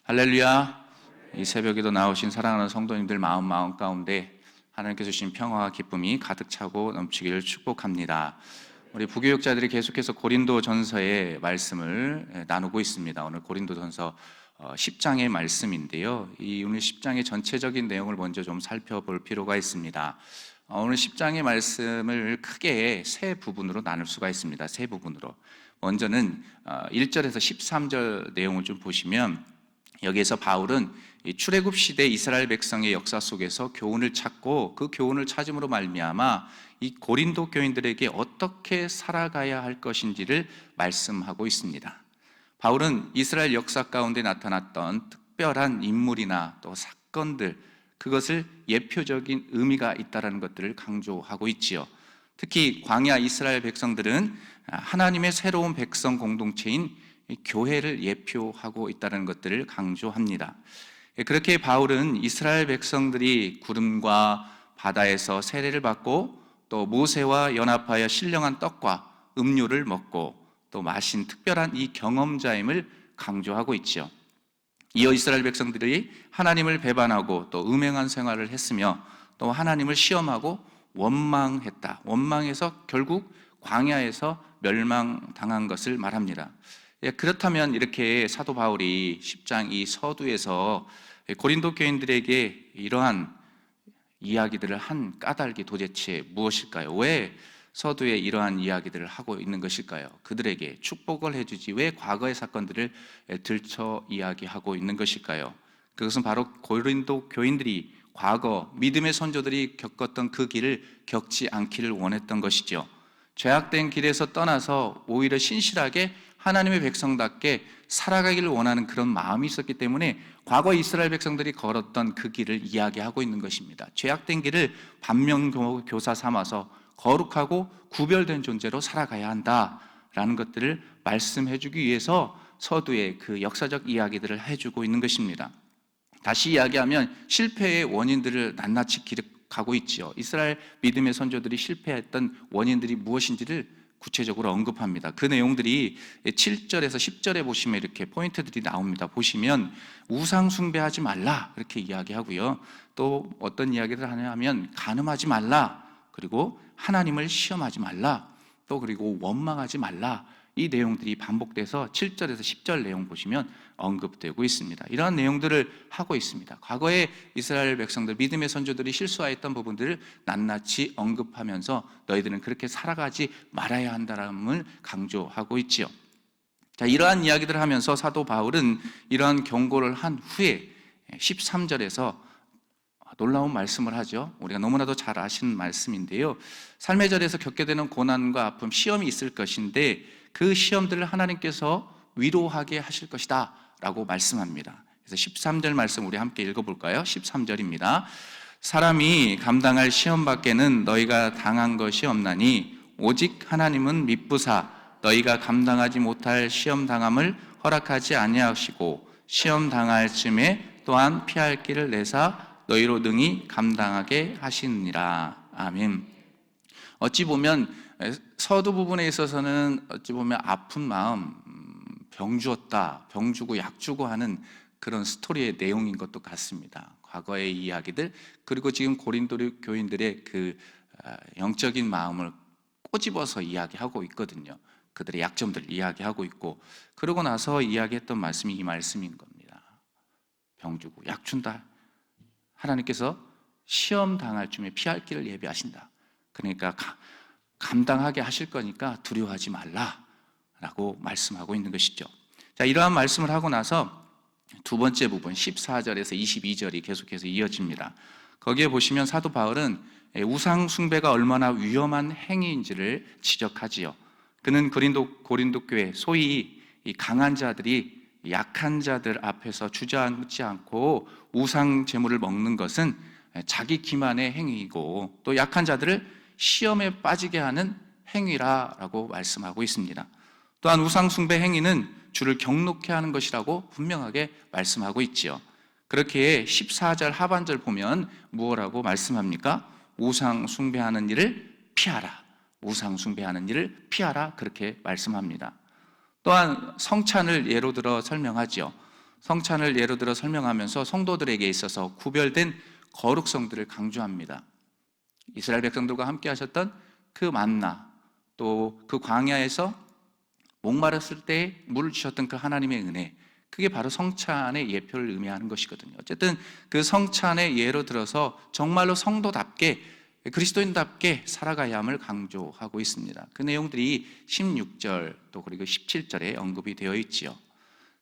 할렐루야. 이 새벽에도 나오신 사랑하는 성도님들 마음 가운데 하나님께서 주신 평화와 기쁨이 가득 차고 넘치기를 축복합니다. 우리 부교육자들이 계속해서 고린도 전서의 말씀을 나누고 있습니다. 오늘 고린도 전서 10장의 말씀인데요. 이 오늘 10장의 전체적인 내용을 먼저 좀 살펴볼 필요가 있습니다. 오늘 10장의 말씀을 크게 세 부분으로 나눌 수가 있습니다. 세 부분으로. 먼저는 1절에서 13절 내용을 좀 보시면, 여기에서 바울은 출애굽 시대 이스라엘 백성의 역사 속에서 교훈을 찾고 그 교훈을 찾음으로 말미암아 이 고린도 교인들에게 어떻게 살아가야 할 것인지를 말씀하고 있습니다. 바울은 이스라엘 역사 가운데 나타났던 특별한 인물이나 또 사건들, 그것을 예표적인 의미가 있다는 것들을 강조하고 있지요. 특히 광야 이스라엘 백성들은 하나님의 새로운 백성 공동체인 교회를 예표하고 있다는 것들을 강조합니다. 그렇게 바울은 이스라엘 백성들이 구름과 바다에서 세례를 받고 또 모세와 연합하여 신령한 떡과 음료를 먹고 또 마신 특별한 이 경험자임을 강조하고 있죠. 이어 이스라엘 백성들이 하나님을 배반하고 또 음행한 생활을 했으며 또 하나님을 시험하고 원망했다. 원망해서 결국 광야에서 멸망당한 것을 말합니다. 그렇다면 이렇게 사도 바울이 10장 이 서두에서 고린도 교인들에게 이러한 이야기들을 한 까닭이 도대체 무엇일까요? 왜 서두에 이러한 이야기들을 하고 있는 것일까요? 그들에게 축복을 해주지 왜 과거의 사건들을 들춰 이야기하고 있는 것일까요? 그것은 바로 고린도 교인들이 과거 믿음의 선조들이 겪었던 그 길을 겪지 않기를 원했던 것이죠. 죄악된 길에서 떠나서 오히려 신실하게 하나님의 백성답게 살아가기를 원하는 그런 마음이 있었기 때문에 과거 이스라엘 백성들이 걸었던 그 길을 이야기하고 있는 것입니다. 죄악된 길을 반면교사 삼아서 거룩하고 구별된 존재로 살아가야 한다라는 것들을 말씀해 주기 위해서 서두에 그 역사적 이야기들을 해주고 있는 것입니다. 다시 이야기하면 실패의 원인들을 낱낱이 기록하고 있지요. 이스라엘 믿음의 선조들이 실패했던 원인들이 무엇인지를 구체적으로 언급합니다. 그 내용들이 7절에서 10절에 보시면 이렇게 포인트들이 나옵니다. 보시면 우상 숭배하지 말라 이렇게 이야기하고요. 또 어떤 이야기를 하냐 하면 간음하지 말라, 그리고 하나님을 시험하지 말라, 또 그리고 원망하지 말라, 이 내용들이 반복돼서 7절에서 10절 내용 보시면 언급되고 있습니다. 이러한 내용들을 하고 있습니다. 과거에 이스라엘 백성들, 믿음의 선조들이 실수하였던 부분들을 낱낱이 언급하면서 너희들은 그렇게 살아가지 말아야 한다는 걸 강조하고 있지요. 자, 이러한 이야기들을 하면서 사도 바울은 이러한 경고를 한 후에 13절에서 놀라운 말씀을 하죠. 우리가 너무나도 잘 아시는 말씀인데요. 삶의 절에서 겪게 되는 고난과 아픔, 시험이 있을 것인데 그 시험들을 하나님께서 위로하게 하실 것이다 라고 말씀합니다. 그래서 13절 말씀 우리 함께 읽어볼까요? 13절입니다. 사람이 감당할 시험 밖에는 너희가 당한 것이 없나니 오직 하나님은 미쁘사 너희가 감당하지 못할 시험 당함을 허락하지 아니하시고 시험 당할 즈음에 또한 피할 길을 내사 너희로 능히 감당하게 하시느니라. 아멘. 어찌 보면 서두 부분에 있어서는 어찌 보면 아픈 마음, 병 주었다, 병 주고 약 주고 하는 그런 스토리의 내용인 것도 같습니다. 과거의 이야기들, 그리고 지금 고린도 교인들의 그 영적인 마음을 꼬집어서 이야기하고 있거든요. 그들의 약점들 이야기하고 있고, 그러고 나서 이야기했던 말씀이 이 말씀인 겁니다. 병 주고 약 준다. 하나님께서 시험 당할 쯤에 피할 길을 예비하신다. 그러니까 감당하게 하실 거니까 두려워하지 말라라고 말씀하고 있는 것이죠. 자, 이러한 말씀을 하고 나서 두 번째 부분 14절에서 22절이 계속해서 이어집니다. 거기에 보시면 사도 바울은 우상 숭배가 얼마나 위험한 행위인지를 지적하지요. 그는 고린도 교회, 소위 이 강한 자들이 약한 자들 앞에서 주저앉지 않고 우상 제물을 먹는 것은 자기 기만의 행위이고 또 약한 자들을 시험에 빠지게 하는 행위라고 말씀하고 있습니다. 또한 우상 숭배 행위는 주를 경록케 하는 것이라고 분명하게 말씀하고 있지요. 그렇게 14절 하반절 보면 무엇라고 말씀합니까? 우상 숭배하는 일을 피하라. 우상 숭배하는 일을 피하라. 그렇게 말씀합니다. 또한 성찬을 예로 들어 설명하지요. 성찬을 예로 들어 설명하면서 성도들에게 있어서 구별된 거룩성들을 강조합니다. 이스라엘 백성들과 함께 하셨던 그 만나, 또 그 광야에서 목마랐을 때 물을 주셨던 그 하나님의 은혜, 그게 바로 성찬의 예표를 의미하는 것이거든요. 어쨌든 그 성찬의 예로 들어서 정말로 성도답게, 그리스도인답게 살아가야 함을 강조하고 있습니다. 그 내용들이 16절 또 그리고 17절에 언급이 되어 있지요.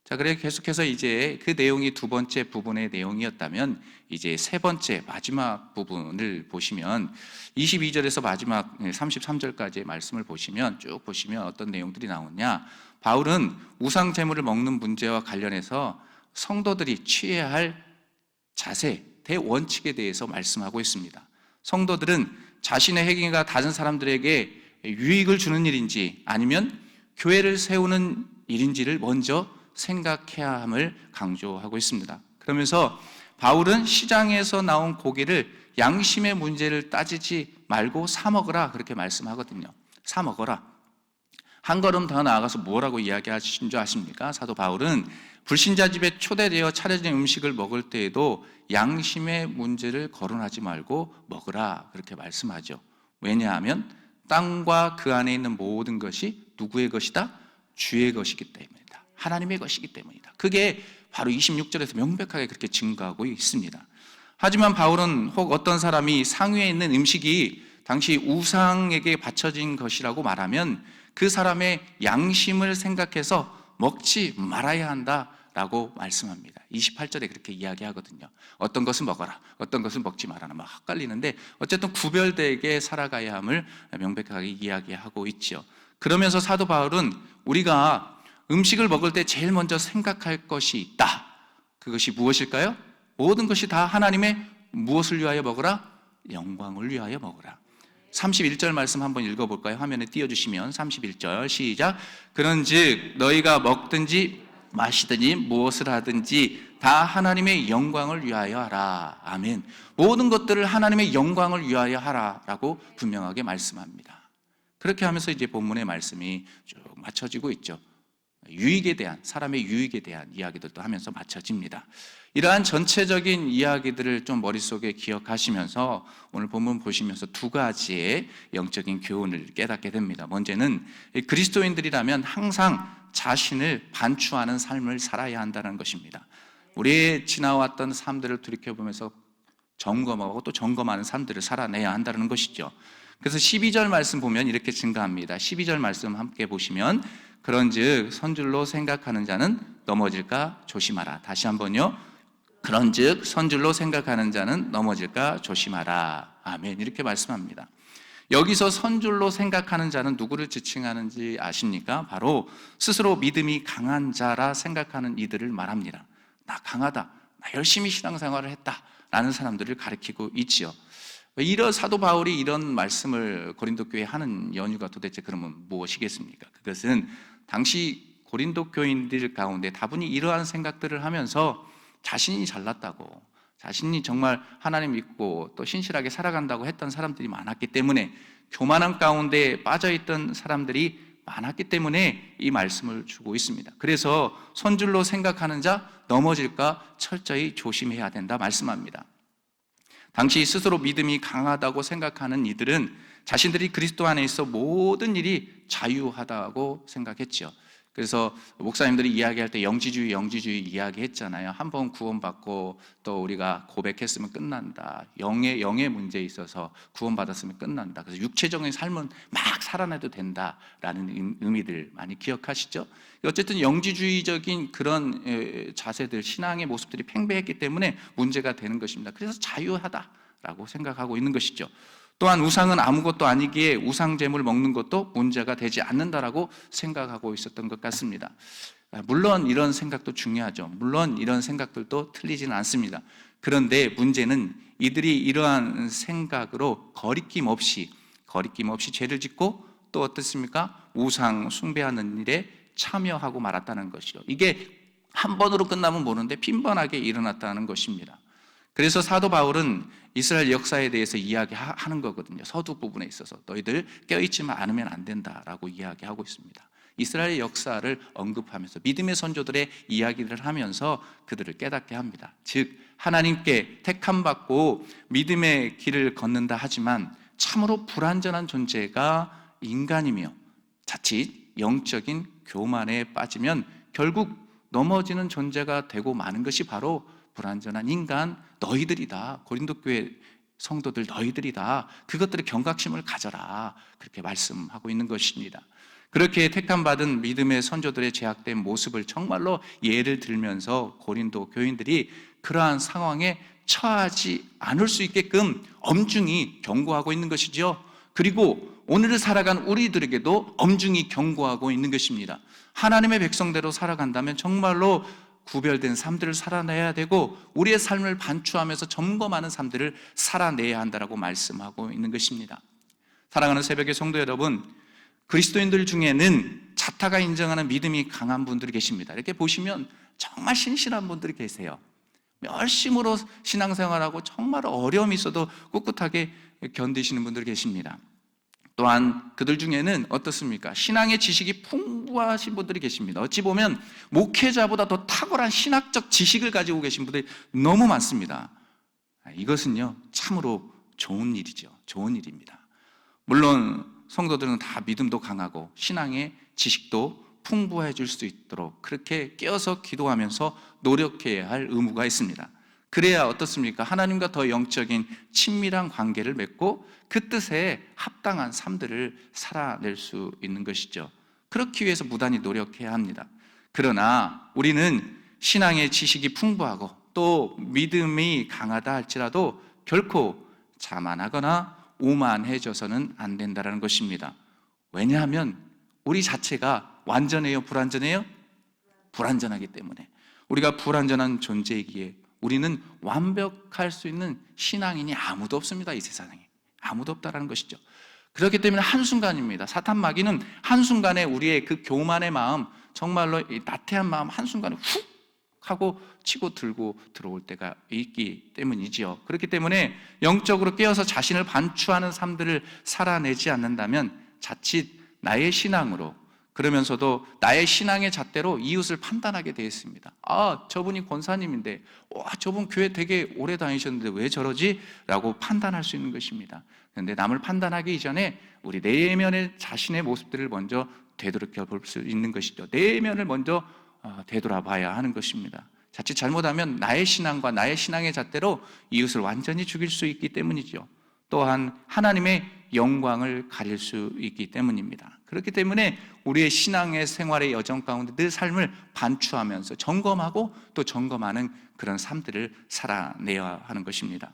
자, 그래 계속해서 이제 그 내용이 두 번째 부분의 내용이었다면 이제 세 번째 마지막 부분을 보시면 22절에서 마지막 33절까지의 말씀을 보시면 쭉 보시면 어떤 내용들이 나오냐? 바울은 우상 제물을 먹는 문제와 관련해서 성도들이 취해야 할 자세, 대원칙에 대해서 말씀하고 있습니다. 성도들은 자신의 행위가 다른 사람들에게 유익을 주는 일인지 아니면 교회를 세우는 일인지를 먼저 생각해야 함을 강조하고 있습니다. 그러면서 바울은 시장에서 나온 고기를 양심의 문제를 따지지 말고 사 먹으라 그렇게 말씀하거든요. 사 먹어라. 한 걸음 더 나아가서 뭐라고 이야기하신 줄 아십니까? 사도 바울은 불신자 집에 초대되어 차려진 음식을 먹을 때에도 양심의 문제를 거론하지 말고 먹으라 그렇게 말씀하죠. 왜냐하면 땅과 그 안에 있는 모든 것이 누구의 것이다? 주의 것이기 때문이다. 하나님의 것이기 때문이다. 그게 바로 26절에서 명백하게 그렇게 증거하고 있습니다. 하지만 바울은 혹 어떤 사람이 상위에 있는 음식이 당시 우상에게 바쳐진 것이라고 말하면 그 사람의 양심을 생각해서 먹지 말아야 한다라고 말씀합니다. 28절에 그렇게 이야기하거든요. 어떤 것은 먹어라, 어떤 것은 먹지 말아라 막 헷갈리는데 어쨌든 구별되게 살아가야 함을 명백하게 이야기하고 있죠. 그러면서 사도 바울은 우리가 음식을 먹을 때 제일 먼저 생각할 것이 있다. 그것이 무엇일까요? 모든 것이 다 하나님의 무엇을 위하여 먹으라? 영광을 위하여 먹으라. 31절 말씀 한번 읽어볼까요? 화면에 띄워주시면 31절 시작. 그런즉 너희가 먹든지 마시든지 무엇을 하든지 다 하나님의 영광을 위하여 하라. 아멘. 모든 것들을 하나님의 영광을 위하여 하라라고 분명하게 말씀합니다. 그렇게 하면서 이제 본문의 말씀이 쭉 맞춰지고 있죠. 유익에 대한, 사람의 유익에 대한 이야기들도 하면서 맞춰집니다. 이러한 전체적인 이야기들을 좀 머릿속에 기억하시면서 오늘 본문 보시면서 두 가지의 영적인 교훈을 깨닫게 됩니다. 먼저는 그리스도인들이라면 항상 자신을 반추하는 삶을 살아야 한다는 것입니다. 우리의 지나왔던 삶들을 돌이켜보면서 점검하고 또 점검하는 삶들을 살아내야 한다는 것이죠. 그래서 12절 말씀 보면 이렇게 증가합니다. 12절 말씀 함께 보시면 그런즉 선줄로 생각하는 자는 넘어질까 조심하라. 다시 한번요. 그런즉 선줄로 생각하는 자는 넘어질까 조심하라. 아멘. 이렇게 말씀합니다. 여기서 선줄로 생각하는 자는 누구를 지칭하는지 아십니까? 바로 스스로 믿음이 강한 자라 생각하는 이들을 말합니다. 나 강하다. 나 열심히 신앙생활을 했다. 라는 사람들을 가리키고 있지요. 이런 사도 바울이 이런 말씀을 고린도 교회에 하는 연유가 도대체 그러면 무엇이겠습니까? 그것은 당시 고린도 교인들 가운데 다분히 이러한 생각들을 하면서 자신이 잘났다고, 자신이 정말 하나님 믿고 또 신실하게 살아간다고 했던 사람들이 많았기 때문에, 교만한 가운데 빠져있던 사람들이 많았기 때문에 이 말씀을 주고 있습니다. 그래서 선줄로 생각하는 자 넘어질까 철저히 조심해야 된다 말씀합니다. 당시 스스로 믿음이 강하다고 생각하는 이들은 자신들이 그리스도 안에 있어 모든 일이 자유하다고 생각했죠. 그래서 목사님들이 이야기할 때 영지주의 이야기했잖아요. 한번 구원받고 또 우리가 고백했으면 끝난다. 영의 문제에 있어서 구원받았으면 끝난다. 그래서 육체적인 삶은 막 살아내도 된다라는 의미들 많이 기억하시죠? 어쨌든 영지주의적인 그런 자세들, 신앙의 모습들이 팽배했기 때문에 문제가 되는 것입니다. 그래서 자유하다라고 생각하고 있는 것이죠. 또한 우상은 아무것도 아니기에 우상 제물을 먹는 것도 문제가 되지 않는다라고 생각하고 있었던 것 같습니다. 물론 이런 생각도 중요하죠. 물론 이런 생각들도 틀리지는 않습니다. 그런데 문제는 이들이 이러한 생각으로 거리낌 없이 죄를 짓고 또 어떻습니까? 우상 숭배하는 일에 참여하고 말았다는 것이죠. 이게 한 번으로 끝나면 모르는데 빈번하게 일어났다는 것입니다. 그래서 사도 바울은 이스라엘 역사에 대해서 이야기하는 거거든요. 서두 부분에 있어서 너희들 깨어있지만 않으면 안 된다라고 이야기하고 있습니다. 이스라엘의 역사를 언급하면서 믿음의 선조들의 이야기를 하면서 그들을 깨닫게 합니다. 즉 하나님께 택함받고 믿음의 길을 걷는다 하지만 참으로 불완전한 존재가 인간이며 자칫 영적인 교만에 빠지면 결국 넘어지는 존재가 되고 마는 것이 바로 불완전한 인간 너희들이다. 고린도 교회 성도들 너희들이다. 그것들의 경각심을 가져라. 그렇게 말씀하고 있는 것입니다. 그렇게 택함받은 믿음의 선조들의 제약된 모습을 정말로 예를 들면서 고린도 교인들이 그러한 상황에 처하지 않을 수 있게끔 엄중히 경고하고 있는 것이죠. 그리고 오늘을 살아간 우리들에게도 엄중히 경고하고 있는 것입니다. 하나님의 백성대로 살아간다면 정말로 구별된 삶들을 살아내야 되고 우리의 삶을 반추하면서 점검하는 삶들을 살아내야 한다라고 말씀하고 있는 것입니다. 사랑하는 새벽의 성도 여러분, 그리스도인들 중에는 자타가 인정하는 믿음이 강한 분들이 계십니다. 이렇게 보시면 정말 신실한 분들이 계세요. 열심으로 신앙생활하고 정말 어려움이 있어도 꿋꿋하게 견디시는 분들이 계십니다. 또한 그들 중에는 어떻습니까? 신앙의 지식이 풍부하신 분들이 계십니다. 어찌 보면 목회자보다 더 탁월한 신학적 지식을 가지고 계신 분들이 너무 많습니다. 이것은요 참으로 좋은 일이죠. 좋은 일입니다. 물론 성도들은 다 믿음도 강하고 신앙의 지식도 풍부해질 수 있도록 그렇게 깨어서 기도하면서 노력해야 할 의무가 있습니다. 그래야 어떻습니까? 하나님과 더 영적인 친밀한 관계를 맺고 그 뜻에 합당한 삶들을 살아낼 수 있는 것이죠. 그렇기 위해서 무단히 노력해야 합니다. 그러나 우리는 신앙의 지식이 풍부하고 또 믿음이 강하다 할지라도 결코 자만하거나 오만해져서는 안 된다는 것입니다. 왜냐하면 우리 자체가 완전해요? 불완전해요? 불완전하기 때문에 우리가 불완전한 존재이기에 우리는 완벽할 수 있는 신앙인이 아무도 없습니다. 이 세상에 아무도 없다는 것이죠. 그렇기 때문에 한순간입니다. 사탄 마귀는 한순간에 우리의 그 교만의 마음, 정말로 이 나태한 마음 한순간에 훅 하고 치고 들고 들어올 때가 있기 때문이지요. 그렇기 때문에 영적으로 깨어서 자신을 반추하는 삶들을 살아내지 않는다면 자칫 나의 신앙으로, 그러면서도 나의 신앙의 잣대로 이웃을 판단하게 되어 있습니다. 아, 저분이 권사님인데, 와, 저분 교회 되게 오래 다니셨는데 왜 저러지? 라고 판단할 수 있는 것입니다. 그런데 남을 판단하기 이전에 우리 내면의 자신의 모습들을 먼저 되돌이켜 볼 수 있는 것이죠. 내면을 먼저 되돌아봐야 하는 것입니다. 자칫 잘못하면 나의 신앙과 나의 신앙의 잣대로 이웃을 완전히 죽일 수 있기 때문이죠. 또한 하나님의 영광을 가릴 수 있기 때문입니다. 그렇기 때문에 우리의 신앙의 생활의 여정 가운데 늘 삶을 반추하면서 점검하고 또 점검하는 그런 삶들을 살아내야 하는 것입니다.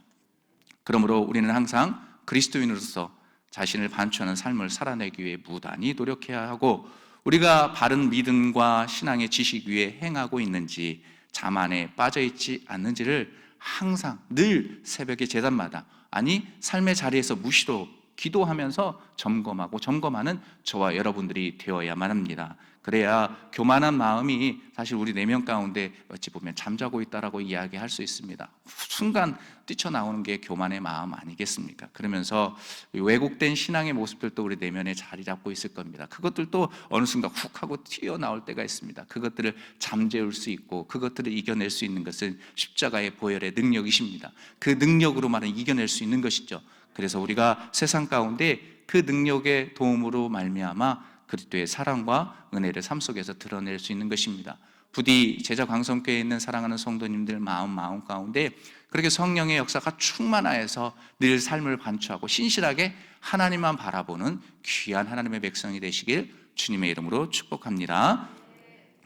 그러므로 우리는 항상 그리스도인으로서 자신을 반추하는 삶을 살아내기 위해 무단히 노력해야 하고, 우리가 바른 믿음과 신앙의 지식 위에 행하고 있는지, 자만에 빠져있지 않는지를 항상 늘 새벽에 제단마다, 아니 삶의 자리에서 무시로 기도하면서 점검하고 점검하는 저와 여러분들이 되어야만 합니다. 그래야 교만한 마음이 사실 우리 내면 가운데 어찌 보면 잠자고 있다라고 이야기할 수 있습니다. 순간 뛰쳐나오는 게 교만의 마음 아니겠습니까? 그러면서 왜곡된 신앙의 모습들도 우리 내면에 자리 잡고 있을 겁니다. 그것들도 어느 순간 훅 하고 튀어나올 때가 있습니다. 그것들을 잠재울 수 있고 그것들을 이겨낼 수 있는 것은 십자가의 보혈의 능력이십니다. 그 능력으로만은 이겨낼 수 있는 것이죠. 그래서 우리가 세상 가운데 그 능력의 도움으로 말미암아 그리스도의 사랑과 은혜를 삶 속에서 드러낼 수 있는 것입니다. 부디 제자 광성교회에 있는 사랑하는 성도님들 마음 가운데 그렇게 성령의 역사가 충만하여서 늘 삶을 반추하고 신실하게 하나님만 바라보는 귀한 하나님의 백성이 되시길 주님의 이름으로 축복합니다.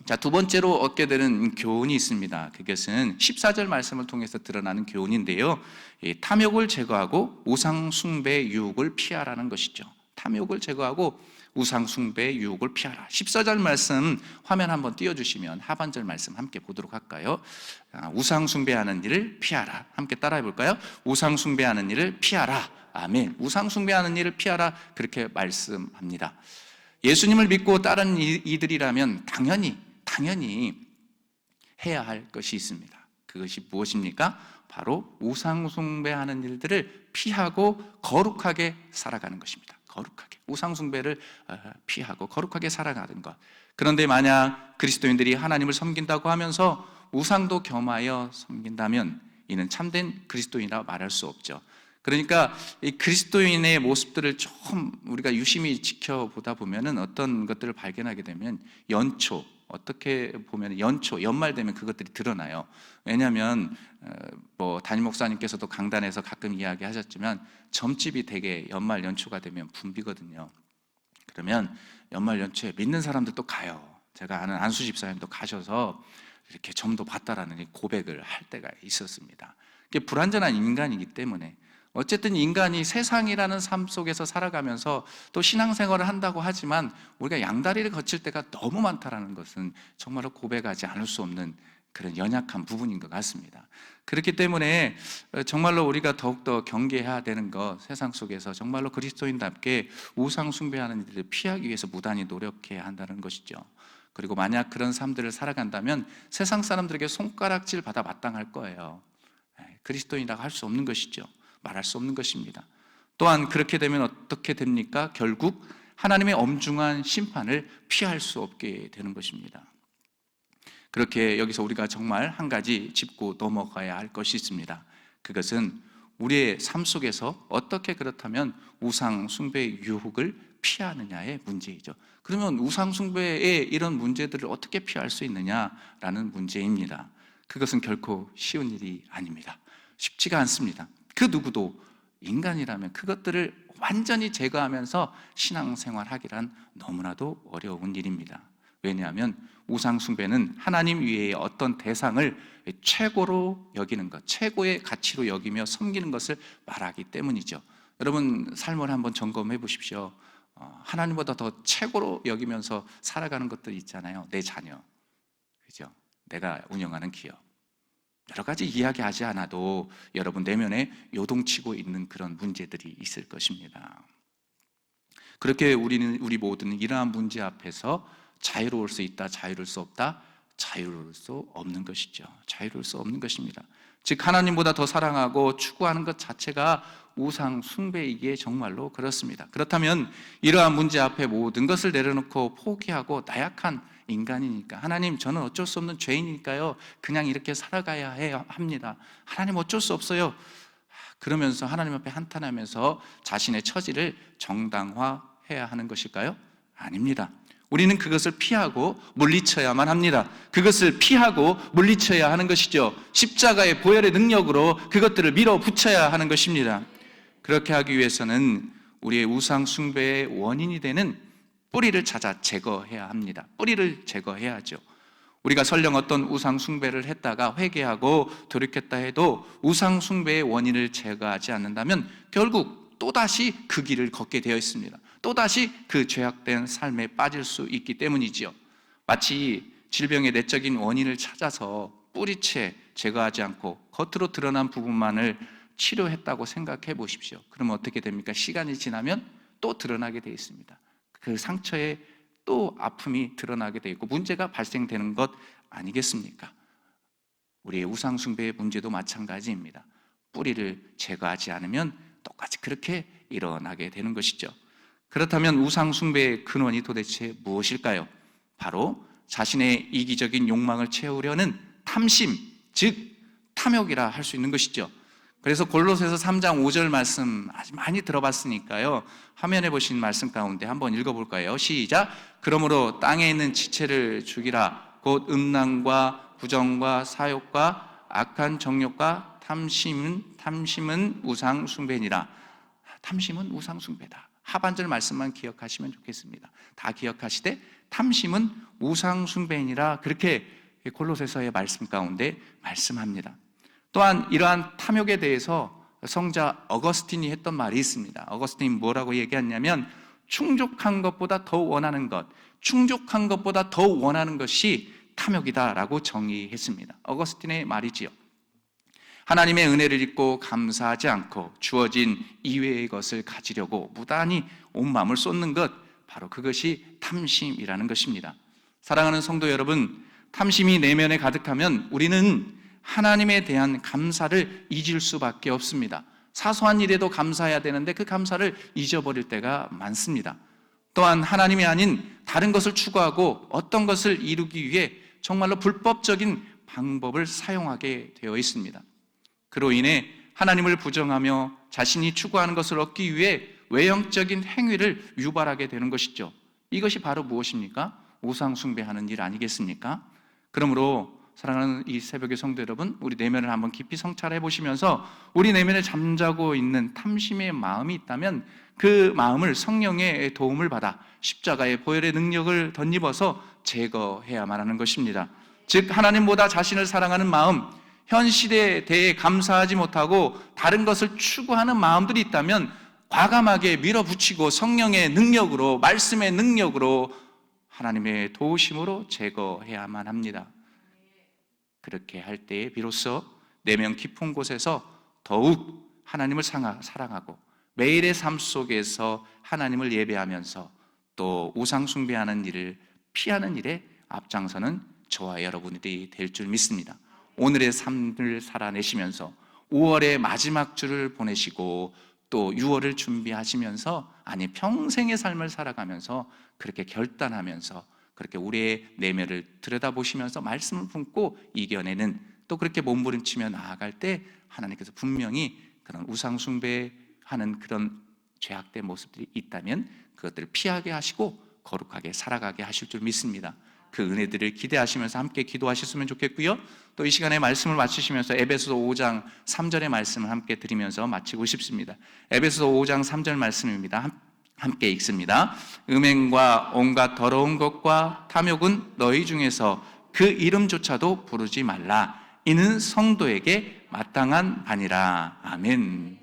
자, 두 번째로 얻게 되는 교훈이 있습니다. 그것은 14절 말씀을 통해서 드러나는 교훈인데요, 탐욕을 제거하고 우상 숭배 유혹을 피하라는 것이죠. 탐욕을 제거하고 우상 숭배 유혹을 피하라. 14절 말씀 화면 한번 띄워주시면 하반절 말씀 함께 보도록 할까요? 우상 숭배하는 일을 피하라. 함께 따라해 볼까요? 우상 숭배하는 일을 피하라. 아멘. 우상 숭배하는 일을 피하라. 그렇게 말씀합니다. 예수님을 믿고 따르는 이들이라면 당연히 해야 할 것이 있습니다. 그것이 무엇입니까? 바로 우상 숭배하는 일들을 피하고 거룩하게 살아가는 것입니다. 거룩하게 우상 숭배를 피하고 거룩하게 살아가는 것. 그런데 만약 그리스도인들이 하나님을 섬긴다고 하면서 우상도 겸하여 섬긴다면 이는 참된 그리스도인이라 말할 수 없죠. 그러니까 이 그리스도인의 모습들을 좀 우리가 유심히 지켜보다 보면은 어떤 것들을 발견하게 되면 연초, 어떻게 보면 연말 되면 그것들이 드러나요. 왜냐하면 뭐 담임 목사님께서도 강단에서 가끔 이야기하셨지만 점집이 되게 연말 연초가 되면 붐비거든요. 그러면 연말 연초에 믿는 사람들도 가요. 제가 아는 안수 집사님도 가셔서 이렇게 점도 봤다라는 고백을 할 때가 있었습니다. 이게 불완전한 인간이기 때문에 어쨌든 인간이 세상이라는 삶 속에서 살아가면서 또 신앙생활을 한다고 하지만 우리가 양다리를 거칠 때가 너무 많다라는 것은 정말로 고백하지 않을 수 없는 그런 연약한 부분인 것 같습니다. 그렇기 때문에 정말로 우리가 더욱더 경계해야 되는 것, 세상 속에서 정말로 그리스도인답게 우상 숭배하는 일을 피하기 위해서 무단히 노력해야 한다는 것이죠. 그리고 만약 그런 삶들을 살아간다면 세상 사람들에게 손가락질 받아 마땅할 거예요. 그리스도인이라고 할 수 없는 것이죠. 말할 수 없는 것입니다. 또한 그렇게 되면 어떻게 됩니까? 결국 하나님의 엄중한 심판을 피할 수 없게 되는 것입니다. 그렇게 여기서 우리가 정말 한 가지 짚고 넘어가야 할 것이 있습니다. 그것은 우리의 삶 속에서 어떻게 그렇다면 우상 숭배의 유혹을 피하느냐의 문제이죠. 그러면 우상 숭배의 이런 문제들을 어떻게 피할 수 있느냐라는 문제입니다. 그것은 결코 쉬운 일이 아닙니다. 쉽지가 않습니다. 그 누구도 인간이라면 그것들을 완전히 제거하면서 신앙생활하기란 너무나도 어려운 일입니다. 왜냐하면 우상 숭배는 하나님 외에 어떤 대상을 최고로 여기는 것, 최고의 가치로 여기며 섬기는 것을 말하기 때문이죠. 여러분 삶을 한번 점검해 보십시오. 하나님보다 더 최고로 여기면서 살아가는 것들이 있잖아요. 내 자녀, 그죠? 내가 운영하는 기업, 여러 가지 이야기하지 않아도 여러분 내면에 요동치고 있는 그런 문제들이 있을 것입니다. 그렇게 우리 모두는 이러한 문제 앞에서 자유로울 수 있다, 자유로울 수 없다, 자유로울 수 없는 것이죠. 자유로울 수 없는 것입니다. 즉 하나님보다 더 사랑하고 추구하는 것 자체가 우상 숭배이기에 정말로 그렇습니다. 그렇다면 이러한 문제 앞에 모든 것을 내려놓고 포기하고 나약한 인간이니까 하나님 저는 어쩔 수 없는 죄인이니까요 그냥 이렇게 살아가야 해야 합니다. 하나님 어쩔 수 없어요. 그러면서 하나님 앞에 한탄하면서 자신의 처지를 정당화해야 하는 것일까요? 아닙니다. 우리는 그것을 피하고 물리쳐야만 합니다. 그것을 피하고 물리쳐야 하는 것이죠. 십자가의 보혈의 능력으로 그것들을 밀어붙여야 하는 것입니다. 그렇게 하기 위해서는 우리의 우상 숭배의 원인이 되는 뿌리를 찾아 제거해야 합니다. 뿌리를 제거해야죠. 우리가 설령 어떤 우상 숭배를 했다가 회개하고 돌이켰다 해도 우상 숭배의 원인을 제거하지 않는다면 결국 또다시 그 길을 걷게 되어 있습니다. 또다시 그 죄악된 삶에 빠질 수 있기 때문이지요. 마치 질병의 내적인 원인을 찾아서 뿌리채 제거하지 않고 겉으로 드러난 부분만을 치료했다고 생각해 보십시오. 그러면 어떻게 됩니까? 시간이 지나면 또 드러나게 되어 있습니다. 그 상처에 또 아픔이 드러나게 되어 있고 문제가 발생되는 것 아니겠습니까? 우리의 우상 숭배의 문제도 마찬가지입니다. 뿌리를 제거하지 않으면 똑같이 그렇게 일어나게 되는 것이죠. 그렇다면 우상 숭배의 근원이 도대체 무엇일까요? 바로 자신의 이기적인 욕망을 채우려는 탐심, 즉 탐욕이라 할 수 있는 것이죠. 그래서 골로새서 3장 5절 말씀 아주 많이 들어봤으니까요. 화면에 보신 말씀 가운데 한번 읽어볼까요? 시작! 그러므로 땅에 있는 지체를 죽이라. 곧 음란과 부정과 사욕과 악한 정욕과 탐심은 우상 숭배니라. 탐심은 우상 숭배다. 하반절 말씀만 기억하시면 좋겠습니다. 다 기억하시되 탐심은 우상 숭배니라. 그렇게 골로새서의 말씀 가운데 말씀합니다. 또한 이러한 탐욕에 대해서 성자 어거스틴이 했던 말이 있습니다. 어거스틴이 뭐라고 얘기했냐면 충족한 것보다 더 원하는 것, 충족한 것보다 더 원하는 것이 탐욕이다라고 정의했습니다. 어거스틴의 말이지요. 하나님의 은혜를 잊고 감사하지 않고 주어진 이외의 것을 가지려고 무단히 온 마음을 쏟는 것, 바로 그것이 탐심이라는 것입니다. 사랑하는 성도 여러분, 탐심이 내면에 가득하면 우리는 하나님에 대한 감사를 잊을 수밖에 없습니다. 사소한 일에도 감사해야 되는데 그 감사를 잊어버릴 때가 많습니다. 또한 하나님이 아닌 다른 것을 추구하고 어떤 것을 이루기 위해 정말로 불법적인 방법을 사용하게 되어 있습니다. 그로 인해 하나님을 부정하며 자신이 추구하는 것을 얻기 위해 외형적인 행위를 유발하게 되는 것이죠. 이것이 바로 무엇입니까? 우상 숭배하는 일 아니겠습니까? 그러므로 사랑하는 이 새벽의 성도 여러분, 우리 내면을 한번 깊이 성찰해 보시면서 우리 내면에 잠자고 있는 탐심의 마음이 있다면 그 마음을 성령의 도움을 받아 십자가의 보혈의 능력을 덧입어서 제거해야만 하는 것입니다. 즉 하나님보다 자신을 사랑하는 마음, 현실에 대해 감사하지 못하고 다른 것을 추구하는 마음들이 있다면 과감하게 밀어붙이고 성령의 능력으로, 말씀의 능력으로, 하나님의 도우심으로 제거해야만 합니다. 그렇게 할 때에 비로소 내면 깊은 곳에서 더욱 하나님을 사랑하고 매일의 삶 속에서 하나님을 예배하면서 또 우상 숭배하는 일을 피하는 일에 앞장서는 저와 여러분들이 될 줄 믿습니다. 오늘의 삶을 살아내시면서 5월의 마지막 주를 보내시고 또 6월을 준비하시면서, 아니 평생의 삶을 살아가면서 그렇게 결단하면서 그렇게 우리의 내면을 들여다보시면서 말씀을 품고 이겨내는, 또 그렇게 몸부림치며 나아갈 때 하나님께서 분명히 그런 우상 숭배하는 그런 죄악된 모습들이 있다면 그것들을 피하게 하시고 거룩하게 살아가게 하실 줄 믿습니다. 그 은혜들을 기대하시면서 함께 기도하셨으면 좋겠고요. 또 이 시간에 말씀을 마치시면서 에베소서 5장 3절의 말씀을 함께 드리면서 마치고 싶습니다. 에베소서 5장 3절 말씀입니다. 함께 읽습니다. 음행과 온갖 더러운 것과 탐욕은 너희 중에서 그 이름조차도 부르지 말라. 이는 성도에게 마땅한 바니라. 아멘.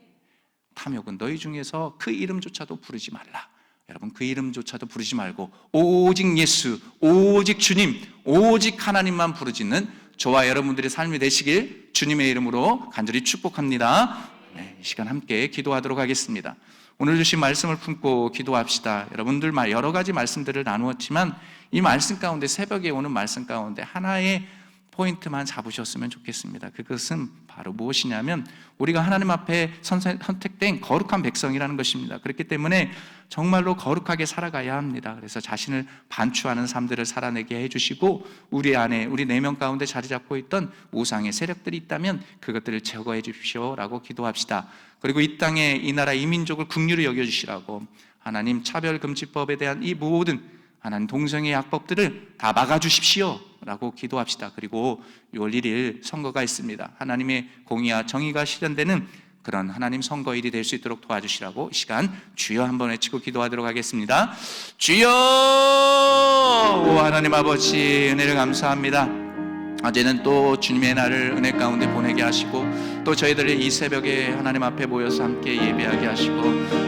탐욕은 너희 중에서 그 이름조차도 부르지 말라. 여러분, 그 이름조차도 부르지 말고 오직 예수, 오직 주님, 오직 하나님만 부르짖는 저와 여러분들의 삶이 되시길 주님의 이름으로 간절히 축복합니다. 네, 이 시간 함께 기도하도록 하겠습니다. 오늘 주신 말씀을 품고 기도합시다. 여러분들 여러 가지 말씀들을 나누었지만 이 말씀 가운데, 새벽에 오는 말씀 가운데 하나의 포인트만 잡으셨으면 좋겠습니다. 그것은 바로 무엇이냐면 우리가 하나님 앞에 선택된 거룩한 백성이라는 것입니다. 그렇기 때문에 정말로 거룩하게 살아가야 합니다. 그래서 자신을 반추하는 삶들을 살아내게 해주시고 우리 안에, 우리 내면 가운데 자리 잡고 있던 우상의 세력들이 있다면 그것들을 제거해 주십시오라고 기도합시다. 그리고 이 땅에, 이 나라, 이 민족을 긍휼히 여겨주시라고 하나님 차별금지법에 대한 이 모든 하나님 동성애 약법들을 다 막아주십시오 라고 기도합시다. 그리고 6월 1일 선거가 있습니다. 하나님의 공의와 정의가 실현되는 그런 하나님 선거일이 될 수 있도록 도와주시라고 이 시간 주여 한번 외치고 기도하도록 하겠습니다. 주여! 오 하나님 아버지, 은혜를 감사합니다. 어제는 또 주님의 날을 은혜 가운데 보내게 하시고 또 저희들이 이 새벽에 하나님 앞에 모여서 함께 예배하게 하시고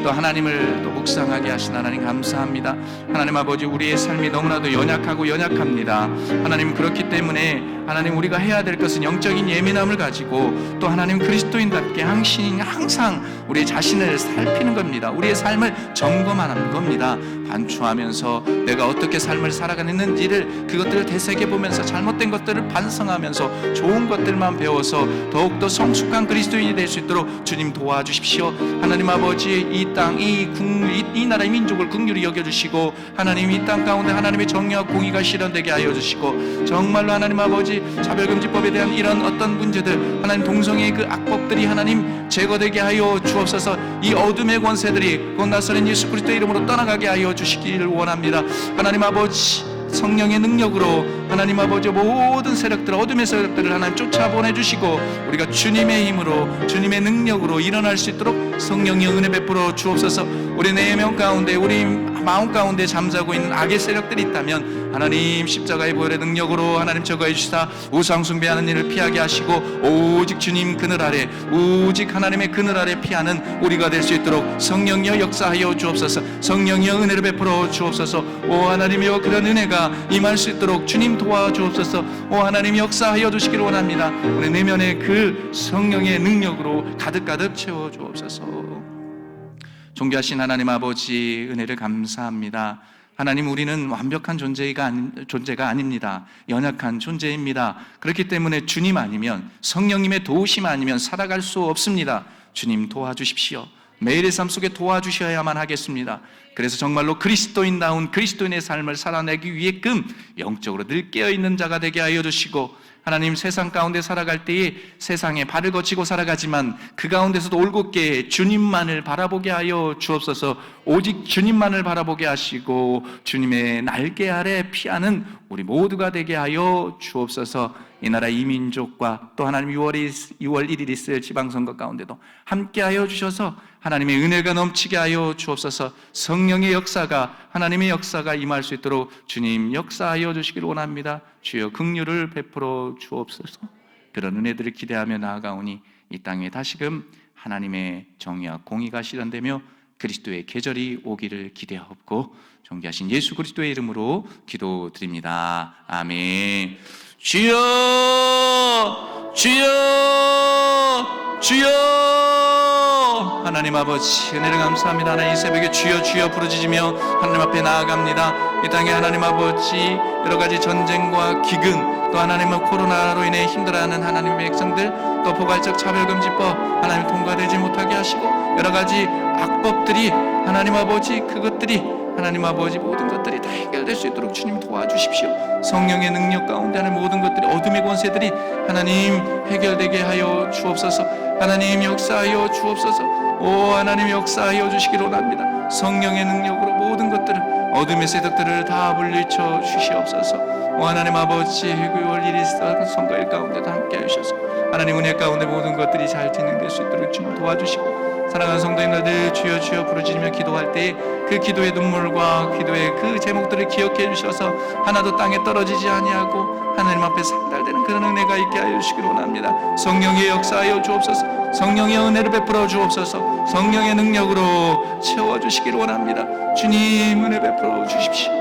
또 하나님을 또 묵상하게 하신 하나님 감사합니다. 하나님 아버지, 우리의 삶이 너무나도 연약하고 연약합니다. 하나님, 그렇기 때문에 하나님 우리가 해야 될 것은 영적인 예민함을 가지고 또 하나님 그리스도인답게 항상 우리 자신을 살피는 겁니다. 우리의 삶을 점검하는 겁니다. 반추하면서 내가 어떻게 삶을 살아가는지를, 그것들을 되새겨보면서 잘못된 것들을 반성하면서 좋은 것들만 배워서 더욱더 성숙한 그리스도인이 될 수 있도록 주님 도와주십시오. 하나님 아버지, 이 땅, 이 나라의 민족을 긍휼히 여겨주시고 하나님 이 땅 가운데 하나님의 정의와 공의가 실현되게 하여 주시고 정말로 하나님 아버지, 차별금지법에 대한 이런 어떤 문제들, 하나님 동성애의 그 악법들이 하나님 제거되게 하여 주옵소서. 이 어둠의 권세들이 곧 나서는 예수 그리스도의 이름으로 떠나가게 하여 주시기를 원합니다. 하나님 아버지, 성령의 능력으로 하나님 아버지 모든 세력들, 어둠의 세력들을 하나님 쫓아보내주시고 우리가 주님의 힘으로, 주님의 능력으로 일어날 수 있도록 성령의 은혜 베풀어 주옵소서. 우리 내면 가운데, 우리 마음 가운데 잠자고 있는 악의 세력들이 있다면 하나님 십자가의 보혈의 능력으로 하나님 제거해 주시다 우상 숭배하는 일을 피하게 하시고 오직 주님 그늘 아래, 오직 하나님의 그늘 아래 피하는 우리가 될 수 있도록 성령이여 역사하여 주옵소서. 성령이여 은혜를 베풀어 주옵소서. 오 하나님이여, 그런 은혜가 임할 수 있도록 주님 도와주옵소서. 오 하나님 역사하여 주시기를 원합니다. 우리 내면의 그 성령의 능력으로 가득가득 채워 주옵소서. 존귀하신 하나님 아버지, 은혜를 감사합니다. 하나님, 우리는 완벽한 존재가 아닙니다. 연약한 존재입니다. 그렇기 때문에 주님 아니면, 성령님의 도우심 아니면 살아갈 수 없습니다. 주님 도와주십시오. 매일의 삶 속에 도와주셔야만 하겠습니다. 그래서 정말로 그리스도인다운 그리스도인의 삶을 살아내기 위해끔 영적으로 늘 깨어있는 자가 되게 하여 주시고, 하나님, 세상 가운데 살아갈 때에 세상에 발을 거치고 살아가지만 그 가운데서도 올곧게 주님만을 바라보게 하여 주옵소서. 오직 주님만을 바라보게 하시고 주님의 날개 아래 피하는 우리 모두가 되게 하여 주옵소서. 이 나라 이 민족과 또 하나님 6월 1일 있을 지방선거 가운데도 함께하여 주셔서 하나님의 은혜가 넘치게 하여 주옵소서. 성령의 역사가, 하나님의 역사가 임할 수 있도록 주님 역사하여 주시기를 원합니다. 주여 긍휼을 베풀어 주옵소서. 그런 은혜들을 기대하며 나아가오니 이 땅에 다시금 하나님의 정의와 공의가 실현되며 그리스도의 계절이 오기를 기대하옵고 존귀하신 예수 그리스도의 이름으로 기도드립니다. 아멘. 주여, 주여, 주여. 하나님 아버지, 은혜를 감사합니다. 하나님, 이 새벽에 주여 주여 부르짖으며 하나님 앞에 나아갑니다. 이 땅에 하나님 아버지, 여러 가지 전쟁과 기근, 또 하나님은 코로나로 인해 힘들어하는 하나님의 백성들, 또 포괄적 차별금지법 하나님 통과되지 못하게 하시고 여러 가지 악법들이 하나님 아버지, 그것들이 하나님 아버지 모든 것들이 다 해결될 수 있도록 주님 도와주십시오. 성령의 능력 가운데 하는 모든 것들이, 어둠의 권세들이 하나님 해결되게 하여 주옵소서. 하나님 역사하여 주옵소서. 오 하나님 역사하여 주시기를 원합니다. 성령의 능력으로 모든 것들을, 어둠의 세력들을 다 물리쳐 주시옵소서. 오 하나님 아버지, 9월 1일 선거일 가운데도 함께 하셔서 하나님 은혜 가운데 모든 것들이 잘 진행될 수 있도록 주님 도와주시고, 사랑하는 성도님들, 주여 주여 부르짖으며 기도할 때 그 기도의 눈물과 기도의 그 제목들을 기억해 주셔서 하나도 땅에 떨어지지 아니하고 하나님 앞에 상달되는 그런 은혜가 있게 하여 주시기를 원합니다. 성령의 역사하여 주옵소서. 성령의 은혜를 베풀어 주옵소서. 성령의 능력으로 채워주시기를 원합니다. 주님 은혜 베풀어 주십시오.